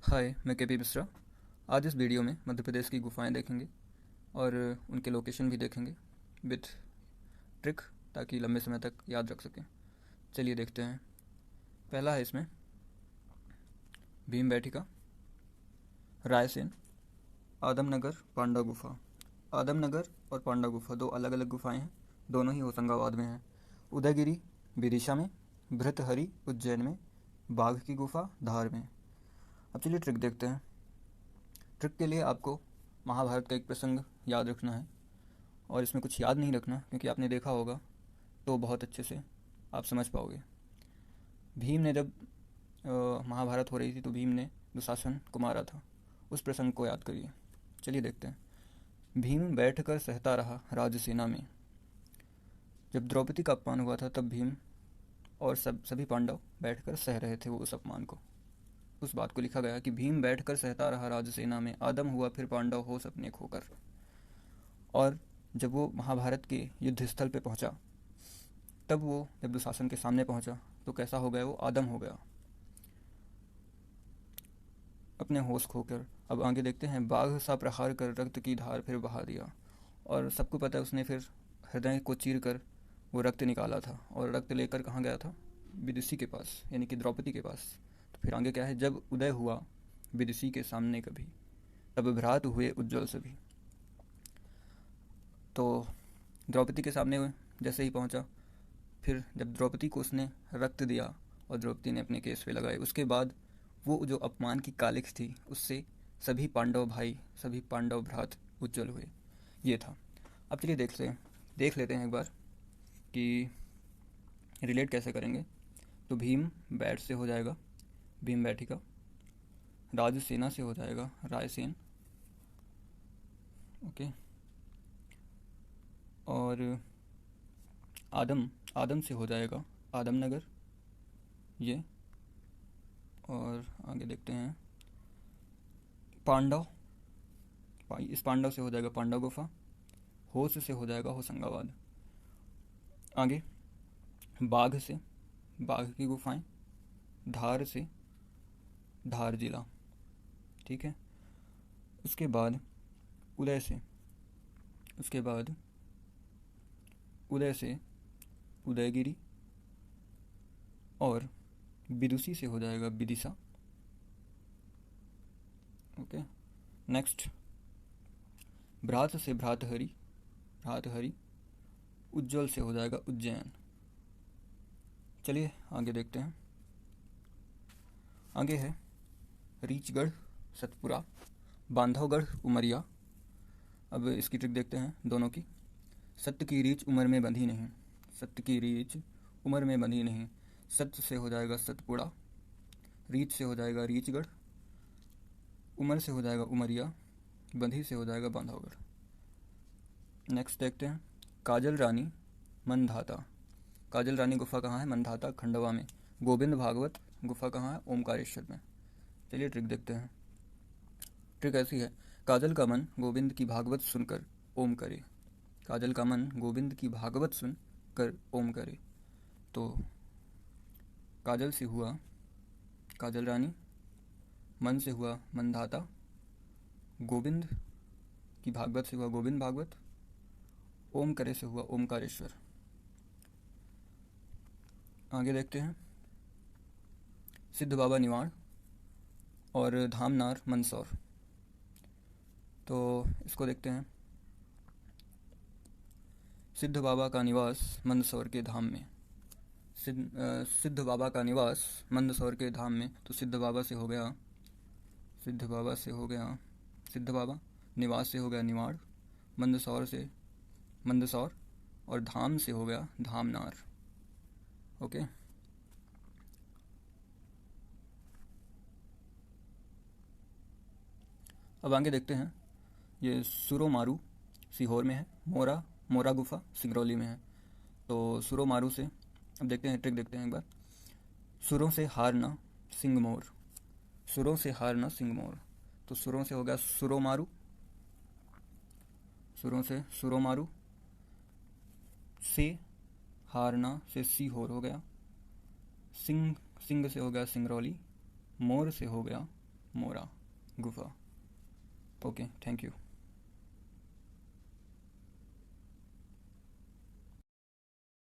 हाय, मैं के पी मिश्रा। आज इस वीडियो में मध्य प्रदेश की गुफाएं देखेंगे और उनके लोकेशन भी देखेंगे विथ ट्रिक, ताकि लंबे समय तक याद रख सकें। चलिए देखते हैं। पहला है इसमें भीम बैठिका, रायसेन, आदमनगर, पांडव गुफा। आदमनगर और पांडव गुफा दो अलग अलग गुफाएं हैं, दोनों ही होशंगाबाद में हैं। उदयगिरी विदिशा में, भृतहरि उज्जैन में, बाघ की गुफा धार में। अब चलिए ट्रिक देखते हैं। ट्रिक के लिए आपको महाभारत का एक प्रसंग याद रखना है, और इसमें कुछ याद नहीं रखना क्योंकि आपने देखा होगा तो बहुत अच्छे से आप समझ पाओगे। भीम ने जब महाभारत हो रही थी तो भीम ने दुशासन को मारा था, उस प्रसंग को याद करिए। चलिए देखते हैं। भीम बैठकर सहता रहा राजसेना में। जब द्रौपदी का अपमान हुआ था तब भीम और सभी पांडव बैठकर सह रहे थे वो उस अपमान को। उस बात को लिखा गया कि भीम बैठकर सहता रहा राजसेना में, आदम हुआ फिर पांडव हो सपने खोकर। और जब वो महाभारत के युद्ध स्थल पे पहुंचा, तब वो जब दुशासन के सामने पहुंचा तो कैसा हो गया, वो आदम हो गया अपने होश खोकर। अब आगे देखते हैं। बाघ सा प्रहार कर रक्त की धार फिर बहा दिया। और सबको पता है उसने फिर हृदय को चीर कर वो रक्त निकाला था, और रक्त लेकर कहाँ गया था, विदुषी के पास, यानी कि द्रौपदी के पास। तो फिर आगे क्या है, जब उदय हुआ विदुषी के सामने कभी, तब भ्रात हुए उज्ज्वल सभी। तो द्रौपदी के सामने जैसे ही पहुंचा, फिर जब द्रौपदी को उसने रक्त दिया और द्रौपदी ने अपने केस पे लगाए, उसके बाद वो जो अपमान की कालिख थी उससे सभी पांडव भाई, सभी पांडव भ्रात उज्जवल हुए। ये था। अब चलिए देख लेते हैं एक बार कि रिलेट कैसे करेंगे। तो भीम बैठ से हो जाएगा भीम बैठिका, राजसेना से हो जाएगा रायसेन, ओके। और आदम से हो जाएगा आदमनगर, ये। और आगे देखते हैं। पांडव, इस पांडव से हो जाएगा पांडव गुफा। होश से हो जाएगा होशंगाबाद। आगे बाघ से बाघ की गुफाएं, धार से धार जिला, ठीक है। उसके बाद उदय से उसके बाद उदय से उदयगिरी, और विदुषी से हो जाएगा विदिशा, ओके। नेक्स्ट भ्रात से भ्रातहरि, उज्जवल से हो जाएगा उज्जैन। चलिए आगे देखते हैं। आगे है रीचगढ़ सतपुरा, बांधवगढ़ उमरिया। अब इसकी ट्रिक देखते हैं दोनों की। सत्य की रीच उमर में बंधी नहीं, सत्य की रीच उमर में बंधी नहीं। सत्य से हो जाएगा सतपुड़ा, रीच से हो जाएगा रीचगढ़, उमर से हो जाएगा उमरिया, बंधी से हो जाएगा बांधवगढ़। नेक्स्ट देखते हैं। काजल रानी मनधाता। काजल रानी गुफा कहाँ है, मनधाता खंडवा में। गोविंद भागवत गुफा कहाँ है, ओमकारेश्वर में। चलिए ट्रिक देखते हैं। ट्रिक ऐसी है। काजल का मन गोविंद की भागवत सुनकर ओम करे। काजल का मन गोविंद की भागवत सुन कर ओम करे। तो काजल से हुआ काजल रानी, मन से हुआ मनधाता, गोविंद की भागवत से हुआ गोविंद भागवत, ओम करे से हुआ ओमकारेश्वर। आगे देखते हैं। सिद्ध बाबा निवाण और धामनार मंदसौर। तो इसको देखते हैं। सिद्ध बाबा का निवास मंदसौर के धाम में। सिद्ध बाबा का निवास मंदसौर के धाम में। तो सिद्ध बाबा से हो गया सिद्ध बाबा, निवास से हो गया निवाड़, मंदसौर, और धाम से हो गया धामनार, ओके। अब आगे देखते हैं। ये सुरोमारू सीहोर में है, मोरा गुफा सिंगरौली में है। तो सुरोमारू से अब देखते हैं, ट्रिक देखते हैं एक बार। सुरों से हारना सिंह मोर, सुरों से हारना सिंह मोर। तो सुरों से हो गया सुरोमारू, सुरों से सुरोमारू, से हारना से सीहोर हो गया, सिंह से हो गया सिंगरौली, मोर से हो गया मोरा गुफा। Okay, thank you.